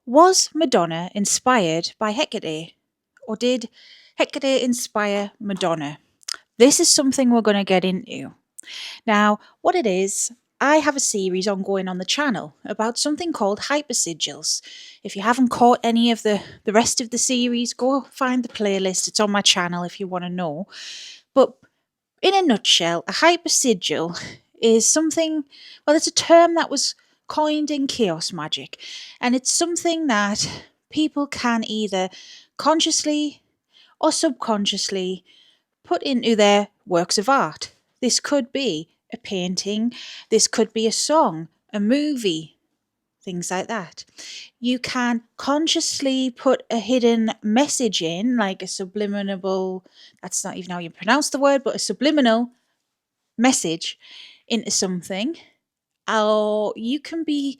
Was Madonna inspired by Hecate? Or did Hecate inspire Madonna? This is something we're going to get into. Now, what it is, I have a series ongoing on the channel about something called hypersigils. If you haven't caught any of the rest of the series, go find the playlist. It's on my channel if you want to know. But in a nutshell, a hypersigil is something, well, it's a term that was coined in chaos magic. And it's something that people can either consciously or subconsciously put into their works of art. This could be a painting, this could be a song, a movie, things like that. You can consciously put a hidden message in, like a subliminal, that's not even how you pronounce the word, but a subliminal message into something. Or you can be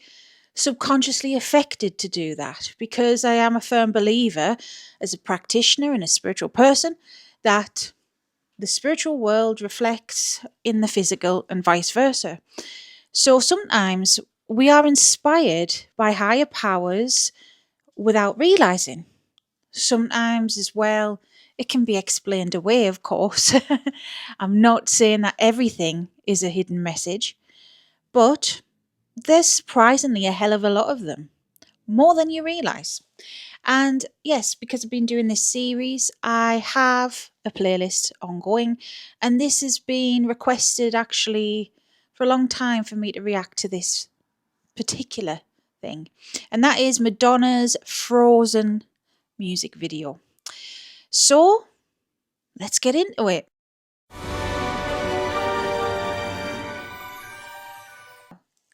subconsciously affected to do that, because I am a firm believer as a practitioner and a spiritual person that the spiritual world reflects in the physical and vice versa. So sometimes we are inspired by higher powers without realizing. Sometimes as well, it can be explained away, of course. I'm not saying that everything is a hidden message, but there's surprisingly a hell of a lot of them, more than you realize. And yes, because I've been doing this series, I have a playlist ongoing, and this has been requested actually for a long time for me to react to this particular thing, and that is Madonna's Frozen music video. So let's get into it.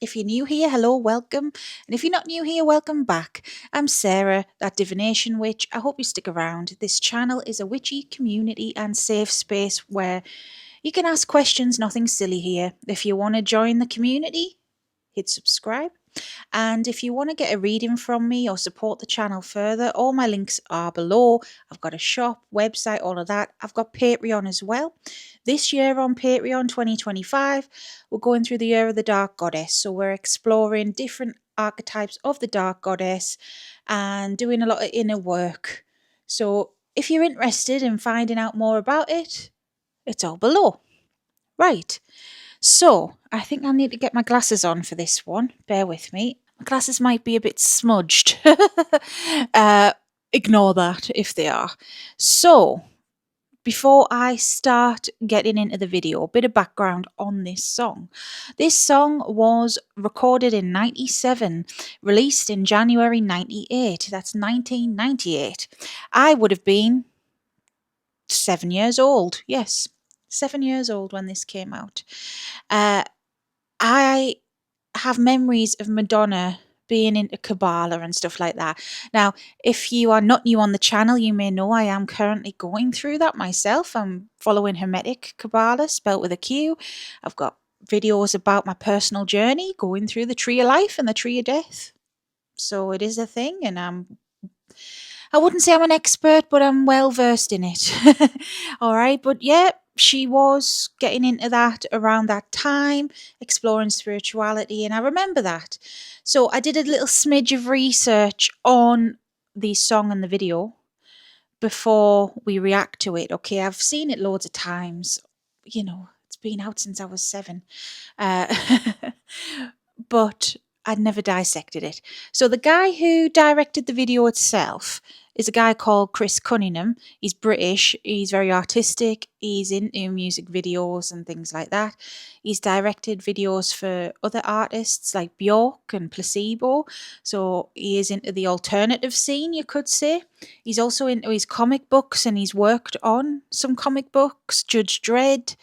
If you're new here, hello, welcome. And if you're not new here, welcome back. I'm Sarah, that divination witch. I hope you stick around. This channel is a witchy community and safe space where you can ask questions, nothing silly here. If you want to join the community, hit subscribe. And if you want to get a reading from me or support the channel further, all my links are below. I've got a shop, website, all of that. I've got Patreon as well. This year on Patreon 2025, we're going through the year of the Dark Goddess. So we're exploring different archetypes of the Dark Goddess and doing a lot of inner work. So if you're interested in finding out more about it, it's all below. Right. So, I think I need to get my glasses on for this one. Bear with me. My glasses might be a bit smudged. Ignore that if they are. So, before I start getting into the video, a bit of background on this song. This song was recorded in 97, released in January 98. That's 1998. I would have been 7 years old. Yes, 7 years old when this came out. I have memories of Madonna being into Kabbalah and stuff like that. Now, if you are not new on the channel, you may know I am currently going through that myself. I'm following Hermetic Kabbalah, spelt with a Q. I've got videos about my personal journey, going through the Tree of Life and the Tree of Death. So it is a thing, and I wouldn't say I'm an expert, but I'm well versed in it. All right, but yeah, she was getting into that around that time, exploring spirituality, and I remember that. So I did a little smidge of research on the song and the video before we react to it. Okay, I've seen it loads of times. You know, it's been out since I was 7. But I'd never dissected it. So the guy who directed the video itself is a guy called Chris Cunningham. He's British. He's very artistic. He's into music videos and things like that. He's directed videos for other artists like Bjork and Placebo. So he is into the alternative scene, you could say. He's also into his comic books, and he's worked on some comic books, Judge Dredd,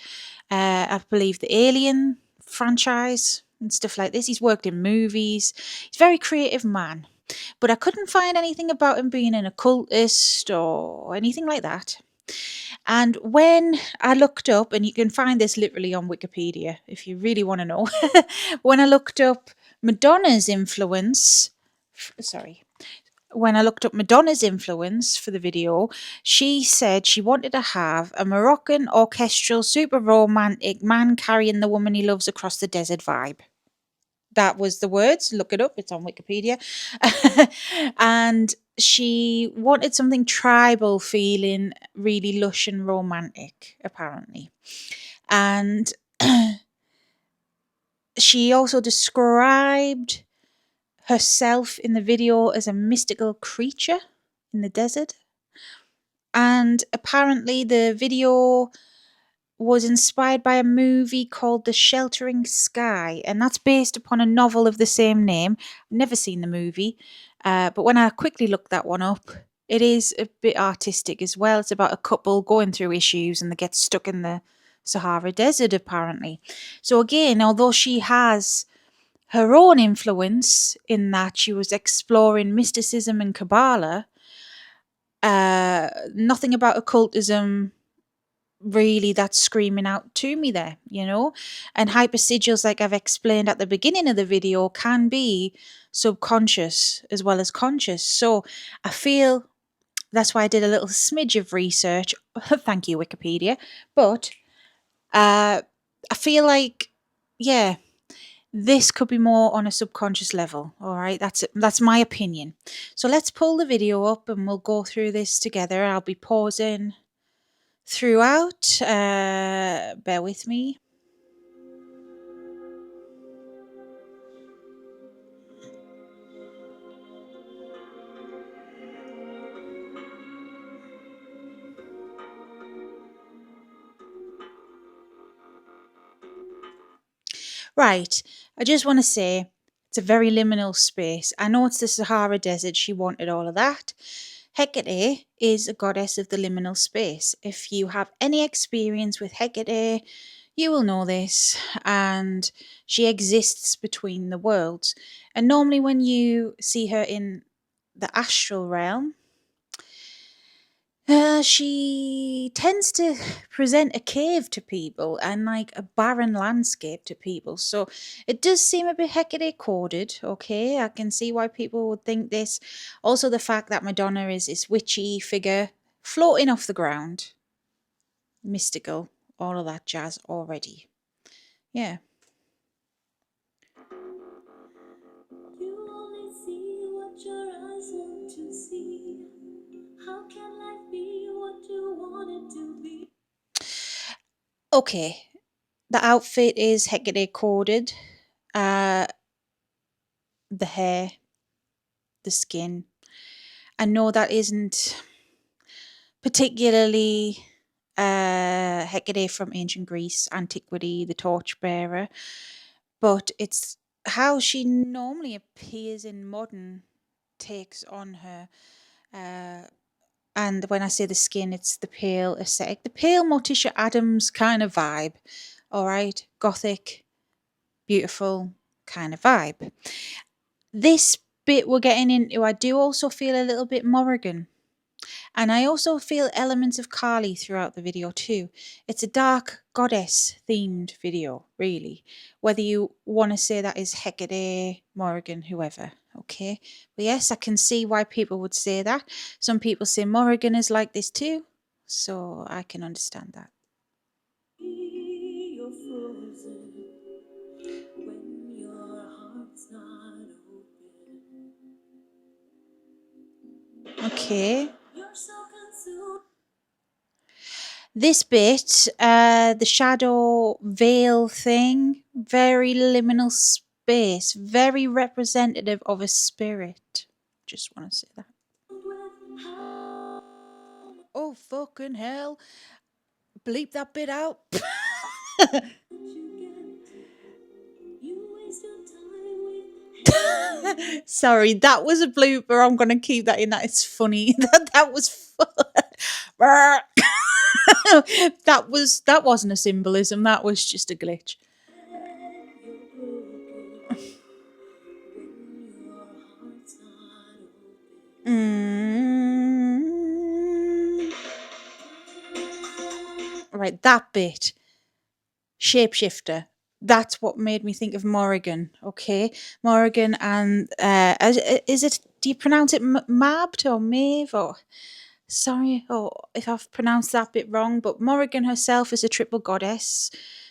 I believe the Alien franchise and stuff like this. He's worked in movies. He's a very creative man. But I couldn't find anything about him being an occultist or anything like that. And when I looked up, and you can find this literally on Wikipedia if you really want to know, when I looked up Madonna's influence, when I looked up Madonna's influence for the video, she said she wanted to have a Moroccan orchestral, super romantic man carrying the woman he loves across the desert vibe. That was the words. Look it up. It's on Wikipedia. And she wanted something tribal feeling, really lush and romantic, apparently. And she also described herself in the video as a mystical creature in the desert. And apparently the video was inspired by a movie called The Sheltering Sky, and that's based upon a novel of the same name. I've never seen the movie, but when I quickly looked that one up, it is a bit artistic as well. It's about a couple going through issues and they get stuck in the Sahara Desert, apparently. So again, although she has her own influence in that she was exploring mysticism and Kabbalah, nothing about occultism really that's screaming out to me there, you know. And hypersigils, like I've explained at the beginning of the video, can be subconscious as well as conscious. So I feel that's why I did a little smidge of research. Thank you, Wikipedia. But I feel like, yeah, this could be more on a subconscious level. All right, that's my opinion. So let's pull the video up and we'll go through this together. I'll be pausing throughout. Bear with me. Right, I just want to say it's a very liminal space. I know it's the Sahara Desert, she wanted all of that. Hecate is a goddess of the liminal space. If you have any experience with Hecate, you will know this, and she exists between the worlds. And normally, when you see her in the astral realm, she tends to present a cave to people and like a barren landscape to people. So it does seem a bit Hecate coded, okay? I can see why people would think this. Also, the fact that Madonna is this witchy figure floating off the ground. Mystical, all of that jazz already. Yeah. You only see what your eyes want to see. How can life be what you want it to be? Okay. The outfit is Hecate coded. The hair, the skin. I know that isn't particularly Hecate from ancient Greece, antiquity, the torchbearer, but it's how she normally appears in modern takes on her. And when I say the skin, it's the pale aesthetic, the pale Morticia Adams kind of vibe. All right, gothic, beautiful kind of vibe. This bit we're getting into, I do also feel a little bit Morrigan. And I also feel elements of Kali throughout the video too. It's a dark goddess themed video, really. Whether you want to say that is Hecate, Morrigan, whoever, okay? But yes, I can see why people would say that. Some people say Morrigan is like this too, so I can understand that. You're frozen when your heart's not open. Okay. You're so consumed. This bit, the shadow veil thing, very liminal space, very representative of a spirit. Just want to say that. Oh, fucking hell. Bleep that bit out. Sorry, that was a blooper. I'm going to keep that in. That is funny. that was fun. that wasn't a symbolism. That was just a glitch. Right, that bit. Shapeshifter. That's what made me think of Morrigan. Okay, Morrigan, and is it? Do you pronounce it Mabbed or Maeve or? Sorry, if I've pronounced that bit wrong, but Morrigan herself is a triple goddess,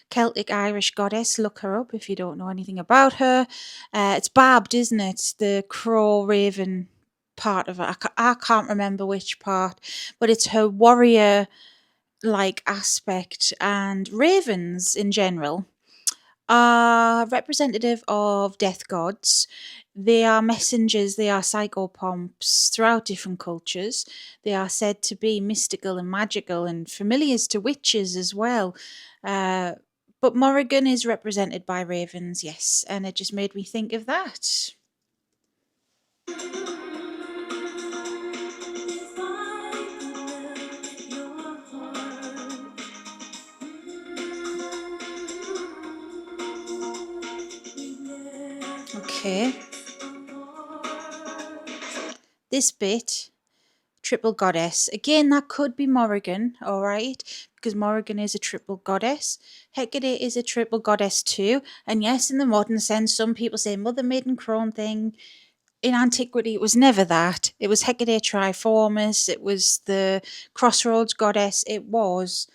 Celtic Irish goddess. Look her up if you don't know anything about her. It's Babbed, isn't it? The crow raven part of it. I can't remember which part, but it's her warrior like aspect. And ravens in general are representative of death gods. They are messengers, they are psychopomps throughout different cultures. They are said to be mystical and magical and familiars to witches as well. Uh, but Morrigan is represented by ravens, yes, and it just made me think of that. If I could melt your heart, we'd never Okay, apart. this bit, triple goddess. Again, that could be Morrigan, all right, because Morrigan is a triple goddess. Hecate is a triple goddess too. And yes, in the modern sense, some people say mother maiden crone thing. In antiquity, it was never that. It was Hecate Triformis. It was the crossroads goddess. It was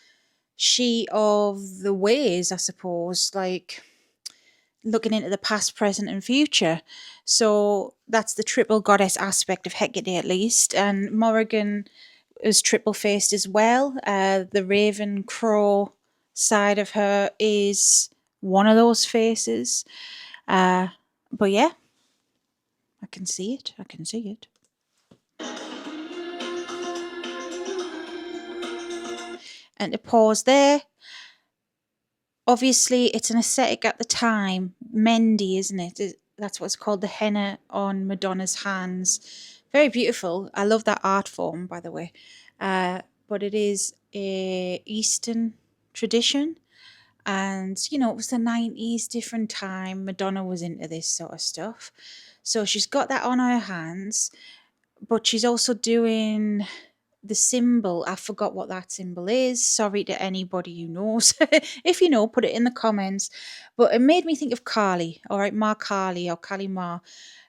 she of the ways, I suppose, like looking into the past, present, and future. So that's the triple goddess aspect of Hecate, at least. And Morrigan is triple faced as well. The raven crow side of her is one of those faces. But yeah, I can see it. I can see it. And to pause there, obviously it's an aesthetic at the time, Mendy, isn't it? That's what's called, the henna on Madonna's hands. Very beautiful. I love that art form, by the way. But it is a Eastern tradition. And, you know, it was the 90s, different time. Madonna was into this sort of stuff. So she's got that on her hands, but she's also doing the symbol. I forgot what that symbol is. Sorry to anybody who knows. If you know, put it in the comments. But it made me think of Kali, all right, Ma Kali or Kali Ma,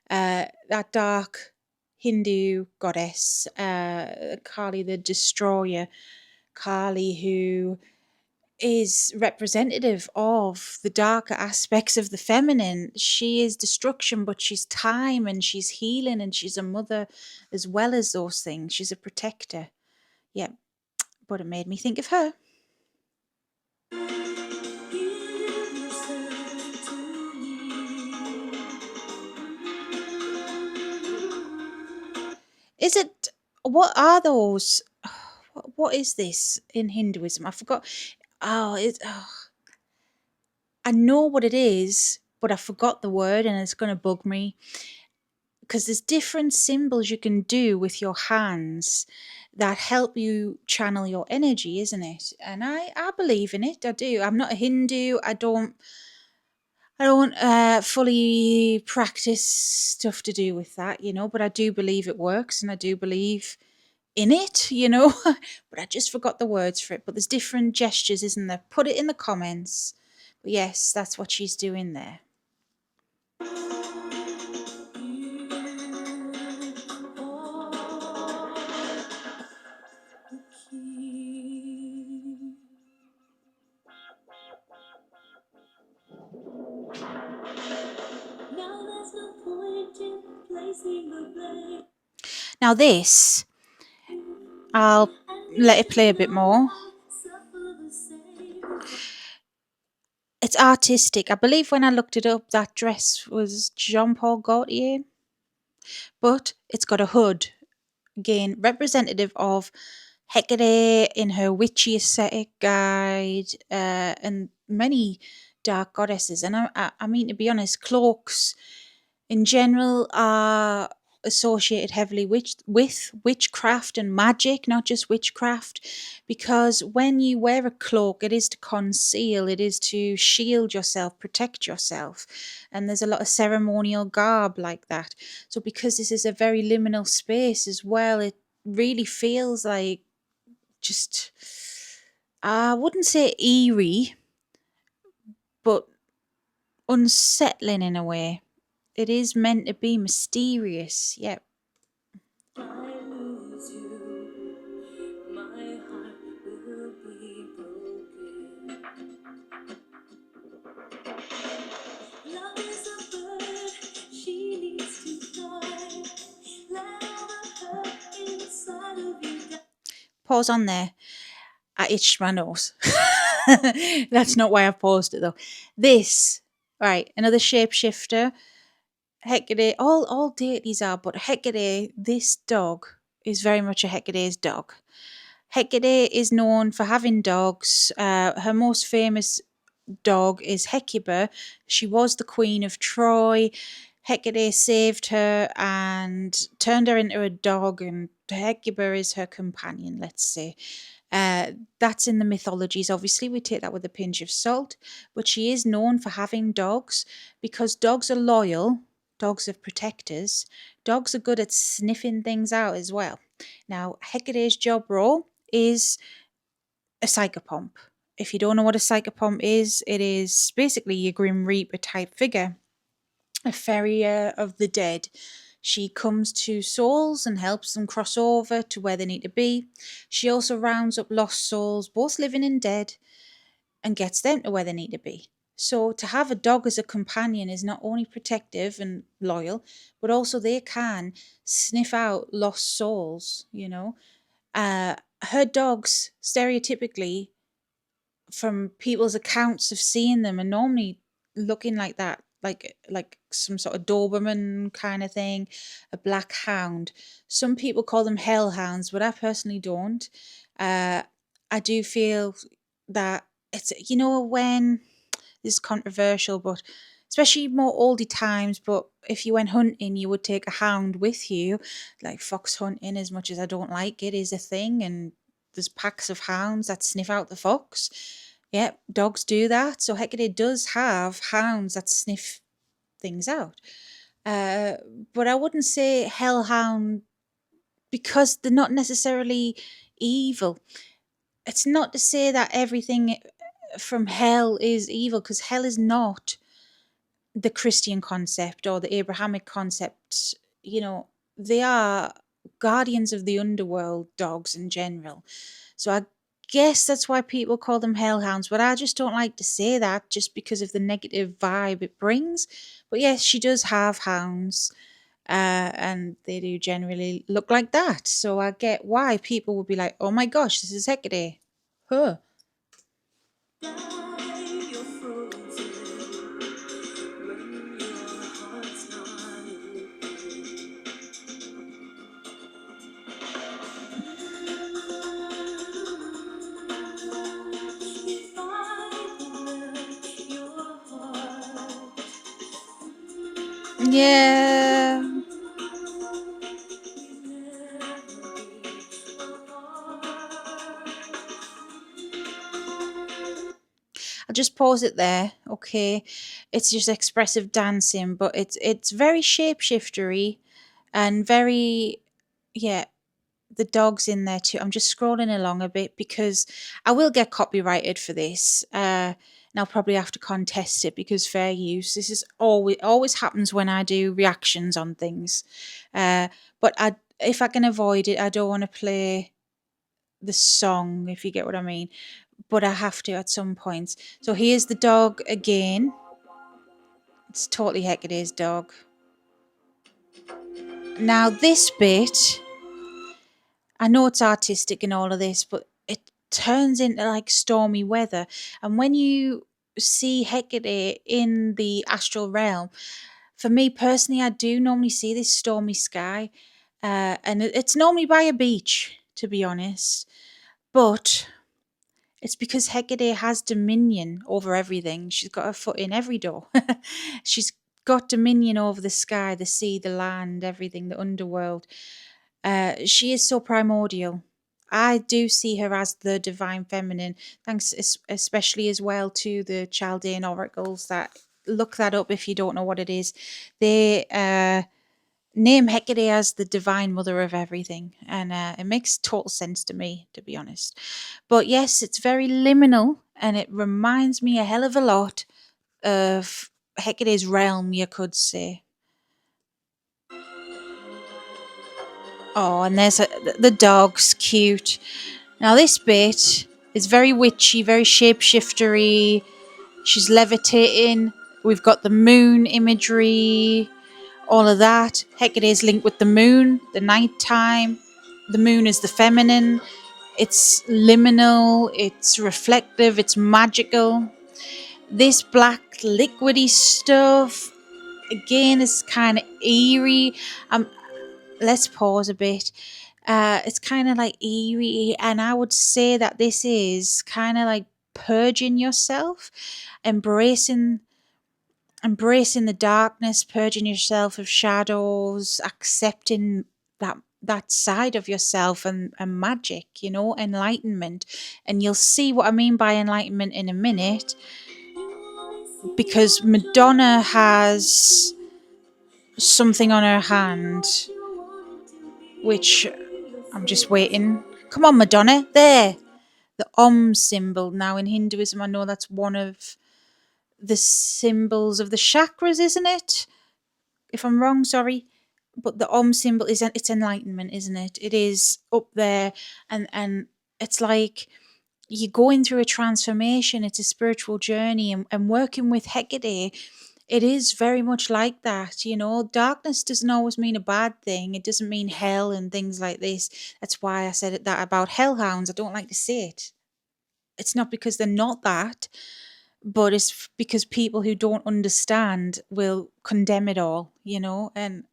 that dark Hindu goddess, Kali the destroyer, Kali who is representative of the darker aspects of the feminine. She is destruction, but she's time and she's healing and she's a mother as well as those things. She's a protector. Yeah, but it made me think of her. Give yourself to me. Is it, what are those? What is this in Hinduism? I forgot. I know what it is, but I forgot the word and it's going to bug me. Because there's different symbols you can do with your hands that help you channel your energy, isn't it? And I believe in it. I do. I'm not a Hindu. I don't fully practice stuff to do with that, you know, but I do believe it works and I do believe in it, you know. But I just forgot the words for it. But there's different gestures, isn't there? Put it in the comments. But yes, that's what she's doing there. Now there's no point in placing the blame. Now this, I'll And let it you play a bit know more. I suffer the same. It's artistic. I believe when I looked it up, that dress was Jean Paul Gaultier, but it's got a hood. Again, representative of Hecate in her witchy ascetic guide, and many dark goddesses. And I mean, to be honest, cloaks in general are associated heavily with witchcraft and magic, not just witchcraft, because when you wear a cloak, it is to conceal, it is to shield yourself, protect yourself. And there's a lot of ceremonial garb like that. So because this is a very liminal space as well, it really feels like just, I wouldn't say eerie, but unsettling in a way. It is meant to be mysterious. Yep. I lose you, my heart will be broken. Love is a bird, she needs to fly. Let all pause on there. I itched my nose. That's not why I paused it though. This, right, another shapeshifter. Hecate, all deities are, but Hecate, this dog, is very much a Hecate's dog. Hecate is known for having dogs. Her most famous dog is Hecuba. She was the queen of Troy. Hecate saved her and turned her into a dog, and Hecuba is her companion, let's say. That's in the mythologies. Obviously, we take that with a pinch of salt, but she is known for having dogs because dogs are loyal. Dogs are protectors. Dogs are good at sniffing things out as well. Now, Hecate's job role is a psychopomp. If you don't know what a psychopomp is, it is basically a Grim Reaper type figure, a farrier of the dead. She comes to souls and helps them cross over to where they need to be. She also rounds up lost souls, both living and dead, and gets them to where they need to be. So to have a dog as a companion is not only protective and loyal, but also they can sniff out lost souls, you know. Her dogs, stereotypically, from people's accounts of seeing them, are normally looking like that, like some sort of Doberman kind of thing, a black hound. Some people call them hellhounds, but I personally don't. I do feel that it's, you know, when this is controversial, but especially more oldie times, but if you went hunting, you would take a hound with you. Like fox hunting, as much as I don't like it, is a thing, and there's packs of hounds that sniff out the fox. Yep, dogs do that. So Hecate does have hounds that sniff things out. But I wouldn't say hellhound because they're not necessarily evil. It's not to say that everything from hell is evil, because hell is not the Christian concept or the Abrahamic concept. You know, they are guardians of the underworld, dogs in general. So I guess that's why people call them hellhounds, but I just don't like to say that just because of the negative vibe it brings. But yes, she does have hounds, and they do generally look like that. So I get why people would be like, oh my gosh, this is Hecate. Huh. You're frozen when your heart's not open. If I were your heart, Yeah. we'd never be apart. I'll just pause it there, okay? It's just expressive dancing, but it's very shapeshiftery and very, yeah, the dog's in there too. I'm just scrolling along a bit because I will get copyrighted for this. And I'll probably have to contest it because fair use. This is always happens when I do reactions on things. But if I can avoid it, I don't want to play the song, if you get what I mean. But I have to at some points. So here's the dog again. It's totally Hecate's dog. Now this bit, I know it's artistic and all of this, but it turns into like stormy weather. And when you see Hecate in the astral realm, for me personally, I do normally see this stormy sky. And it's normally by a beach, to be honest. But it's because Hecate has dominion over everything. She's got her foot in every door. She's got dominion over the sky, the sea, the land, everything, the underworld. She is so primordial. I do see her as the divine feminine, thanks especially as well to the Chaldean oracles. That look that up if you don't know what it is. They name Hecate as the divine mother of everything, and it makes total sense to me, to be honest. But yes, it's very liminal, and it reminds me a hell of a lot of Hecate's realm, you could say. Oh, and there's the dog's cute. Now this bit is very witchy, very shapeshiftery. She's levitating. We've got the moon imagery, all of that. Hecate is linked with the moon, the nighttime. The moon is the feminine. It's liminal, it's reflective, it's magical. This black liquidy stuff, again, is kind of eerie. Let's pause a bit. It's kind of like eerie, and I would say that this is kind of like purging yourself, embracing the darkness, purging yourself of shadows, accepting that side of yourself, and magic, enlightenment. And you'll see what I mean by enlightenment in a minute, because Madonna has something on her hand, which I'm just waiting. Come on, Madonna. There. The symbol. Now, in Hinduism, I know that's one of the symbols of the chakras, isn't it? If I'm wrong, sorry. But the symbol it's enlightenment, isn't it? It is up there, and it's like you're going through a transformation. It's a spiritual journey, and working with Hecate, it is very much like that. Darkness doesn't always mean a bad thing. It doesn't mean hell and things like this. That's why I said that about hellhounds. I don't like to say it. It's not because they're not that, but it's because people who don't understand will condemn it all, and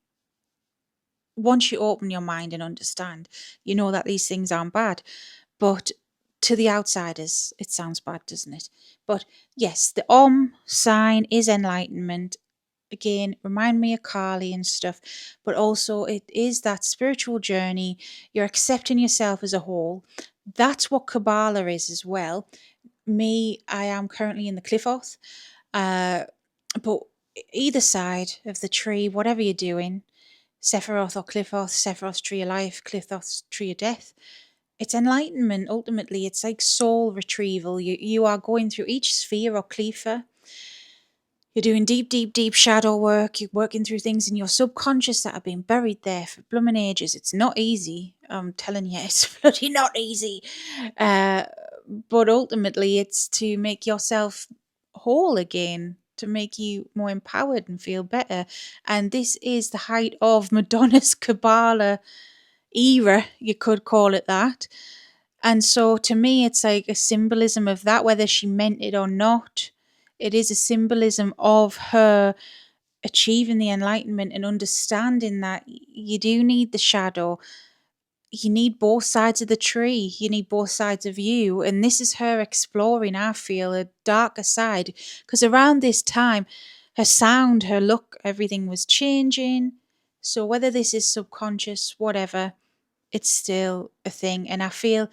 once you open your mind and understand, you know that these things aren't bad. But to the outsiders, it sounds bad, doesn't it? But yes, the sign is enlightenment. Again, remind me of Kali and stuff, but also it is that spiritual journey. You're accepting yourself as a whole. That's what Kabbalah is as well. Me, I am currently in the Cliffoth, but either side of the tree, whatever you're doing, Sephiroth or Cliffoth, Sephiroth's tree of life, Cliffoth's tree of death, it's enlightenment. Ultimately, it's like soul retrieval. You are going through each sphere or cleaver. You're doing deep, deep, deep shadow work. You're working through things in your subconscious that have been buried there for blooming ages. It's not easy. I'm telling you, it's bloody not easy. But ultimately, it's to make yourself whole again, to make you more empowered and feel better. And this is the height of Madonna's Kabbalah era, you could call it that. And so to me, it's like a symbolism of that, whether she meant it or not. It is a symbolism of her achieving the enlightenment and understanding that you do need the shadow. You need both sides of the tree. You need both sides of you. And this is her exploring, I feel, a darker side. Because around this time, her sound, her look, everything was changing. So whether this is subconscious, whatever, it's still a thing. And I feel,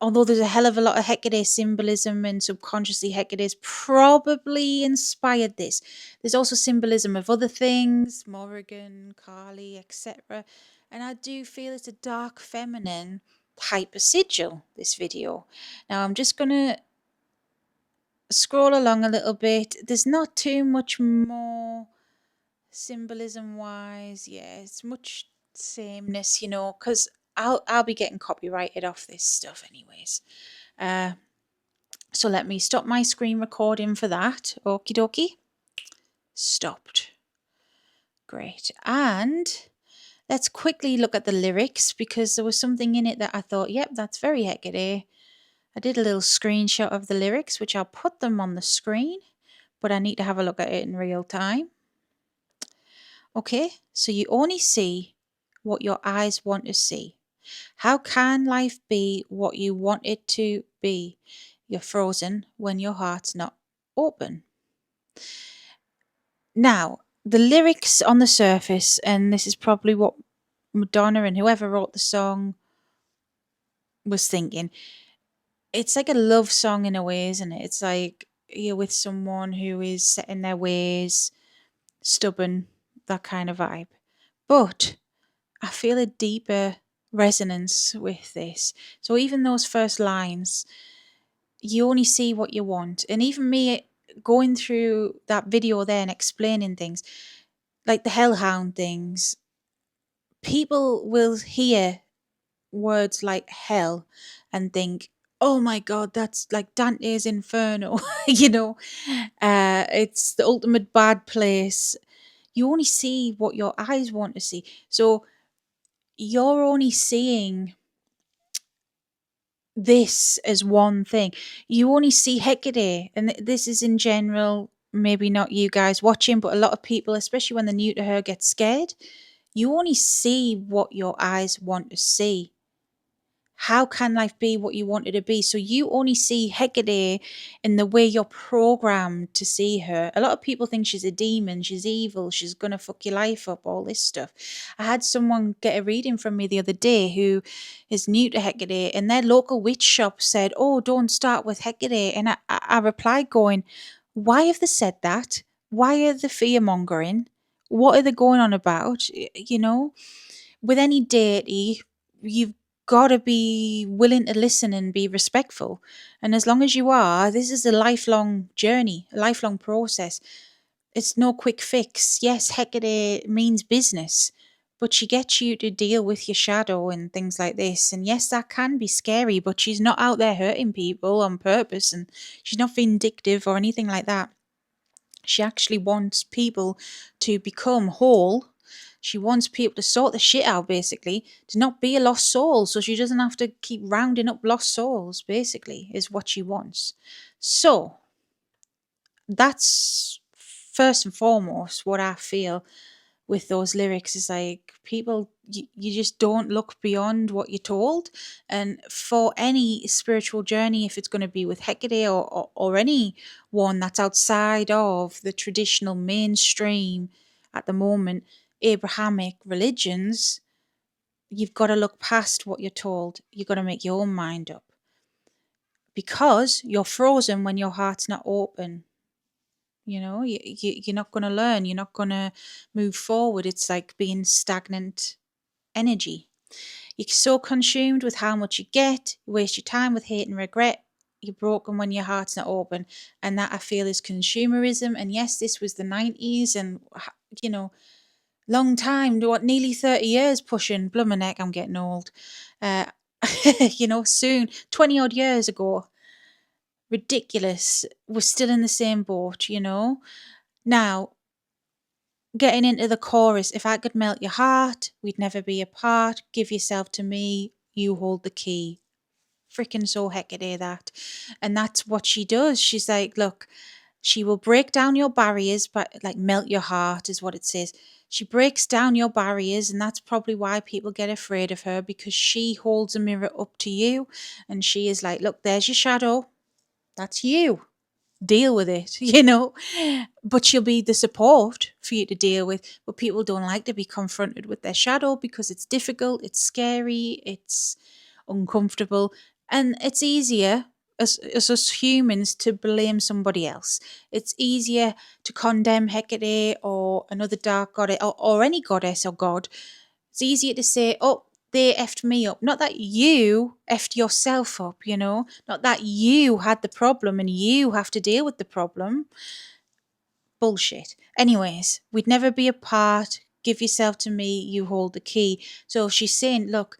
although there's a hell of a lot of Hecate symbolism and subconsciously Hecate's probably inspired this, there's also symbolism of other things, Morrigan, Kali, etc. And I do feel it's a dark feminine hypersigil, this video. Now I'm just going to scroll along a little bit. There's not too much more symbolism wise. Yeah, it's much sameness, because I'll be getting copyrighted off this stuff anyways. So let me stop my screen recording for that. Okie dokie. Stopped. Great. And let's quickly look at the lyrics, because there was something in it that I thought, yep, that's very Hecate. I did a little screenshot of the lyrics, which I'll put them on the screen, but I need to have a look at it in real time. Okay, so you only see what your eyes want to see. How can life be what you want it to be? You're frozen when your heart's not open. Now, the lyrics on the surface, and this is probably what Madonna and whoever wrote the song was thinking, it's like a love song in a way, isn't it? It's like you're with someone who is set in their ways, stubborn, that kind of vibe. But I feel a deeper resonance with this. So even those first lines, you only see what you want. And even me going through that video there and explaining things, like the hellhound things, people will hear words like hell and think, oh my God, that's like Dante's Inferno, it's the ultimate bad place. You only see what your eyes want to see. So you're only seeing this as one thing. You only see Hecate, and this is in general, maybe not you guys watching, but a lot of people, especially when they're new to her, get scared. You only see what your eyes want to see. How can life be what you want it to be? So you only see Hecate in the way you're programmed to see her. A lot of people think she's a demon, she's evil, she's gonna fuck your life up, all this stuff. I had someone get a reading from me the other day who is new to Hecate, and their local witch shop said, "Oh, don't start with Hecate." And I replied, going, "Why have they said that? Why are they fear mongering? What are they going on about?" You know, with any deity, you've got to be willing to listen and be respectful. And as long as you are, this is a lifelong journey, a lifelong process. It's no quick fix. Yes, Hecate means business, but she gets you to deal with your shadow and things like this. And yes, that can be scary, but she's not out there hurting people on purpose, and she's not vindictive or anything like that. She actually wants people to become whole. She wants people to sort the shit out, basically, to not be a lost soul, so she doesn't have to keep rounding up lost souls, basically, is what she wants. So, that's first and foremost what I feel with those lyrics is like, people, you just don't look beyond what you're told. And for any spiritual journey, if it's going to be with Hecate or any one that's outside of the traditional mainstream at the moment Abrahamic religions, you've got to look past what you're told. You've got to make your own mind up, because you're frozen when your heart's not open. You know, you're not going to learn. You're not going to move forward. It's like being stagnant energy. You're so consumed with how much you get, you waste your time with hate and regret. You're broken when your heart's not open. And that, I feel, is consumerism. And yes, this was the 90s, and, you know, long time, what, nearly 30 years pushing. Blummer neck, I'm getting old. You know, soon, 20 odd years ago. Ridiculous. We're still in the same boat, you know. Now, getting into the chorus, if I could melt your heart, we'd never be apart. Give yourself to me, you hold the key. Freaking so Hecate, that. And that's what she does. She's like, look, she will break down your barriers, but like melt your heart is what it says. She breaks down your barriers, and that's probably why people get afraid of her, because she holds a mirror up to you, and she is like, look, there's your shadow. That's you. Deal with it, you know. But she'll be the support for you to deal with. But people don't like to be confronted with their shadow because it's difficult, it's scary, it's uncomfortable, and it's easier as us humans to blame somebody else. It's easier to condemn Hecate or another dark goddess, or any goddess or god. It's easier to say, oh, they effed me up. Not that you effed yourself up, you know? Not that you had the problem and you have to deal with the problem. Bullshit. Anyways, we'd never be apart. Give yourself to me, you hold the key. So she's saying, look,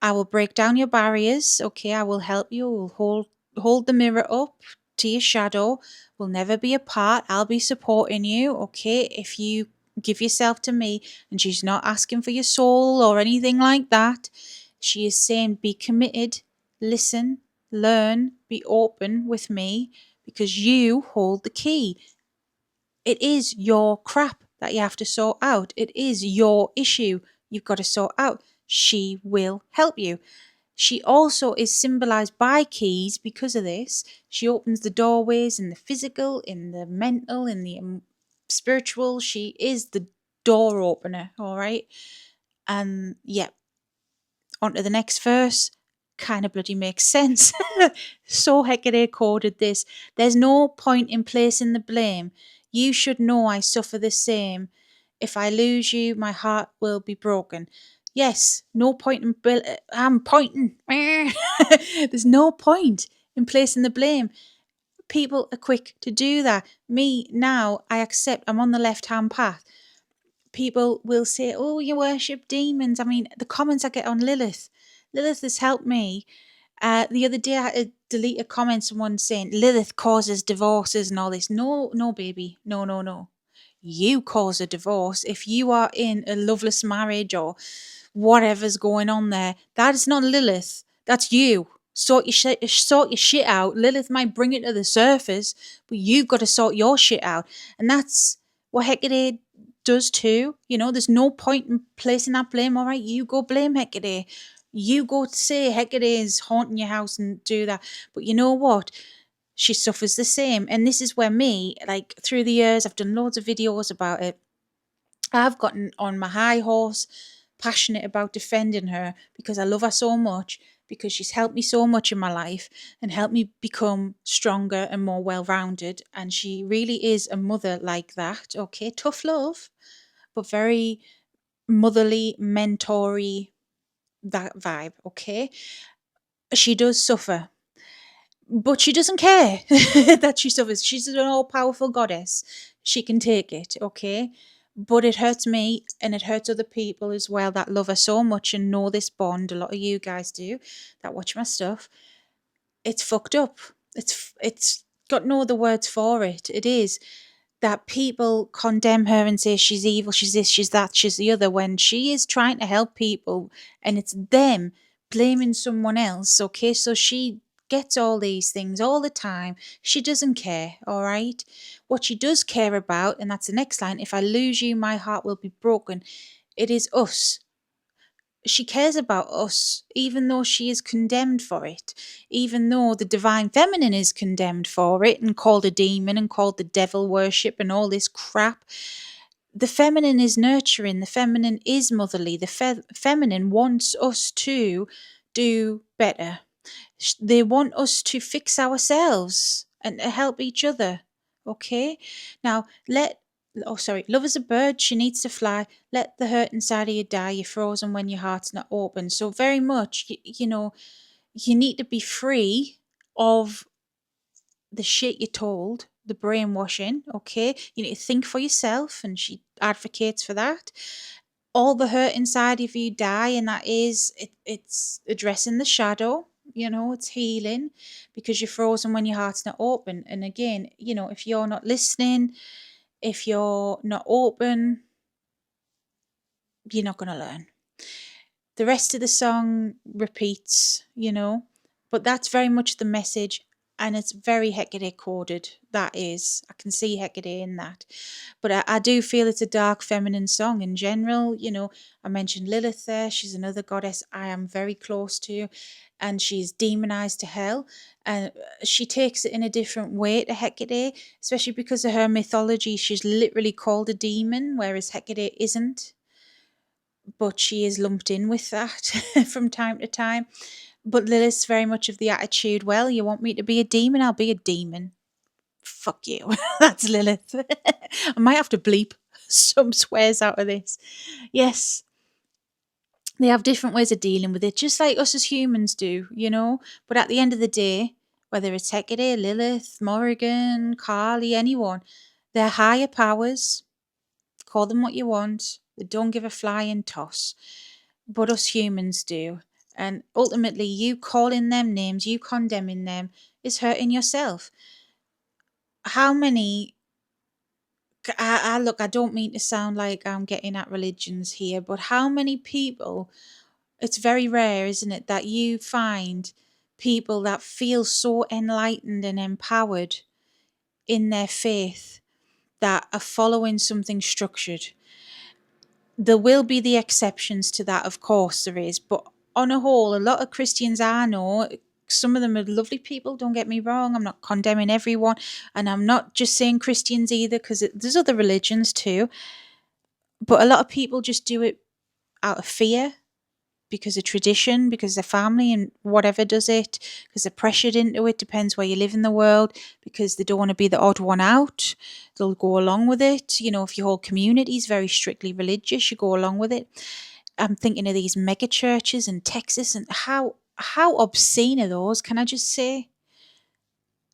I will break down your barriers. Okay, I will help you. We'll hold the mirror up to your shadow. We'll never be apart. I'll be supporting you. Okay, if you give yourself to me. And she's not asking for your soul or anything like that. She is saying, be committed, listen, learn, be open with me, because you hold the key. It is your crap that you have to sort out. It is your issue you've got to sort out. She will help you. She also is symbolized by keys because of this. She opens the doorways in the physical, in the mental, in the spiritual. She is the door opener, all right? And yeah, on to the next verse. Kind of bloody makes sense. So Hecate coded this. There's no point in placing the blame. You should know I suffer the same. If I lose you, my heart will be broken. Yes, no point in I'm pointing. There's no point in placing the blame. People are quick to do that. Me now, I accept I'm on the left-hand path. People will say, oh, you worship demons. I mean, the comments I get on Lilith. Lilith has helped me. The other day I had to delete a comment, someone saying Lilith causes divorces and all this. No, no, baby. No, no, no. You cause a divorce. If you are in a loveless marriage or whatever's going on there, that is not Lilith. That's you. Sort your shit out. Lilith might bring it to the surface, but you've got to sort your shit out. And that's what Hecate does too. You know, there's no point in placing that blame. All right, you go blame Hecate. You go say Hecate is haunting your house and do that. But you know what? She suffers the same. And this is where me, like through the years, I've done loads of videos about it. I've gotten on my high horse, passionate about defending her because I love her so much, because she's helped me so much in my life and helped me become stronger and more well-rounded. And she really is a mother like that. Okay, tough love, but very motherly, mentory, that vibe. Okay, she does suffer, but she doesn't care that she suffers. She's an all-powerful goddess. She can take it, okay? But it hurts me and it hurts other people as well that love her so much and know this bond. A lot of you guys do that watch my stuff. It's fucked up. It's got no other words for it. It is that people condemn her and say she's evil, she's this, she's that, she's the other, when she is trying to help people and it's them blaming someone else. Okay, so she gets all these things all the time. She doesn't care, all right? What she does care about, and that's the next line, if I lose you, my heart will be broken. It is us. She cares about us, even though she is condemned for it, even though the divine feminine is condemned for it and called a demon and called the devil worship and all this crap. The feminine is nurturing, the feminine is motherly, the feminine wants us to do better. They want us to fix ourselves and to help each other. Okay? Now, love is a bird, she needs to fly. Let the hurt inside of you die. You're frozen when your heart's not open. So, very much, you know, you need to be free of the shit you're told, the brainwashing, okay? You need to think for yourself, and she advocates for that. All the hurt inside of you die, and that is, it's addressing the shadow. You know, it's healing because you're frozen when your heart's not open. And again, you know, if you're not listening, if you're not open, you're not going to learn. The rest of the song repeats, you know, but that's very much the message, and it's very Hecate coded. That is, I can see Hecate in that. But I do feel it's a dark feminine song in general. You know, I mentioned Lilith there. She's another goddess I am very close to, and she's demonized to hell. And she takes it in a different way to Hecate, especially because of her mythology. She's literally called a demon, whereas Hecate isn't. But she is lumped in with that from time to time. But Lilith's very much of the attitude, well, you want me to be a demon? I'll be a demon. Fuck you. That's Lilith. I might have to bleep some swears out of this. Yes, they have different ways of dealing with it, just like us as humans do, you know? But at the end of the day, whether it's Hecate, Lilith, Morrigan, Carly, anyone, they're higher powers. Call them what you want. They don't give a flying toss. But us humans do. And ultimately, you calling them names, you condemning them, is hurting yourself. How many... look, I don't mean to sound like I'm getting at religions here, but how many people... It's very rare, isn't it, that you find people that feel so enlightened and empowered in their faith that are following something structured. There will be the exceptions to that, of course there is, but on a whole, a lot of Christians I know, some of them are lovely people, don't get me wrong, I'm not condemning everyone, and I'm not just saying Christians either, because there's other religions too, but a lot of people just do it out of fear, because of tradition, because their family and whatever does it, because they're pressured into it, depends where you live in the world, because they don't want to be the odd one out. They'll go along with it. You know, if your whole community is very strictly religious, you go along with it. I'm thinking of these mega churches in Texas, and how obscene are those, can I just say?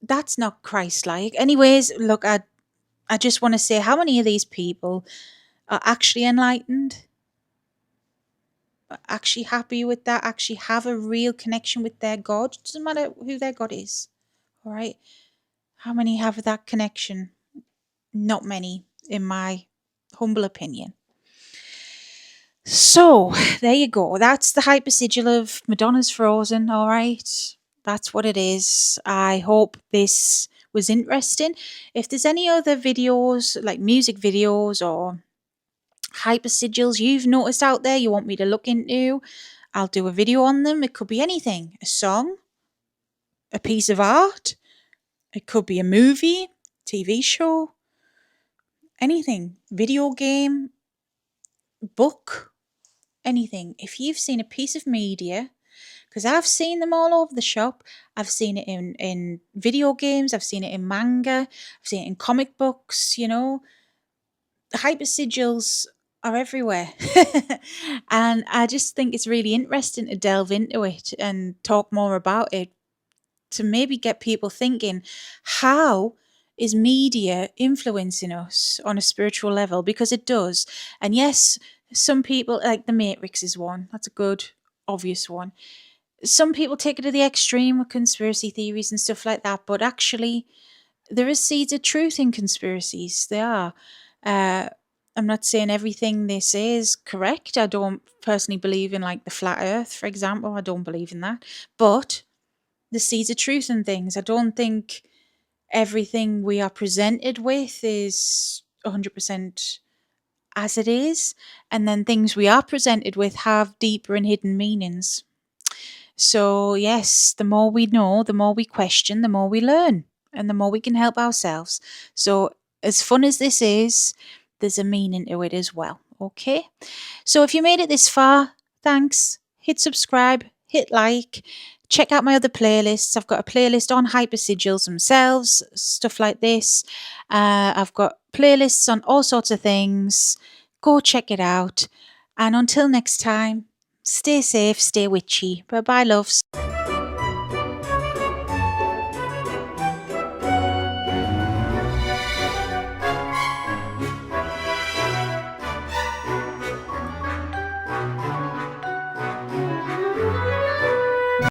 That's not Christ-like. Anyways, look, I just want to say, how many of these people are actually enlightened? Actually happy with that, actually have a real connection with their God? Doesn't matter who their God is, all right? How many have that connection? Not many, in my humble opinion. So there you go, that's the hyper sigil of Madonna's Frozen, all right? That's what it is. I hope this was interesting. If there's any other videos, like music videos or hypersigils you've noticed out there you want me to look into, I'll do a video on them. It could be anything, a song, a piece of art, it could be a movie, TV show, anything, video game, book, anything. If you've seen a piece of media, because I've seen them all over the shop. I've seen it in video games, I've seen it in manga, I've seen it in comic books, the hypersigils are everywhere. And I just think it's really interesting to delve into it and talk more about it, to maybe get people thinking, how is media influencing us on a spiritual level? Because it does. And yes, some people, like the Matrix is one, that's a good, obvious one. Some people take it to the extreme with conspiracy theories and stuff like that, but actually, there is seeds of truth in conspiracies. There are. I'm not saying everything they say is correct. I don't personally believe in like the flat earth, for example. I don't believe in that. But the seeds of truth in things. I don't think everything we are presented with is 100% as it is. And then things we are presented with have deeper and hidden meanings. So, yes, the more we know, the more we question, the more we learn, and the more we can help ourselves. So, as fun as this is, there's a meaning to it as well. Okay? So, if you made it this far, thanks. Hit subscribe, hit like, check out my other playlists. I've got a playlist on hypersigils themselves, stuff like this. I've got playlists on all sorts of things. Go check it out. And until next time, stay safe, stay witchy. Bye bye, loves.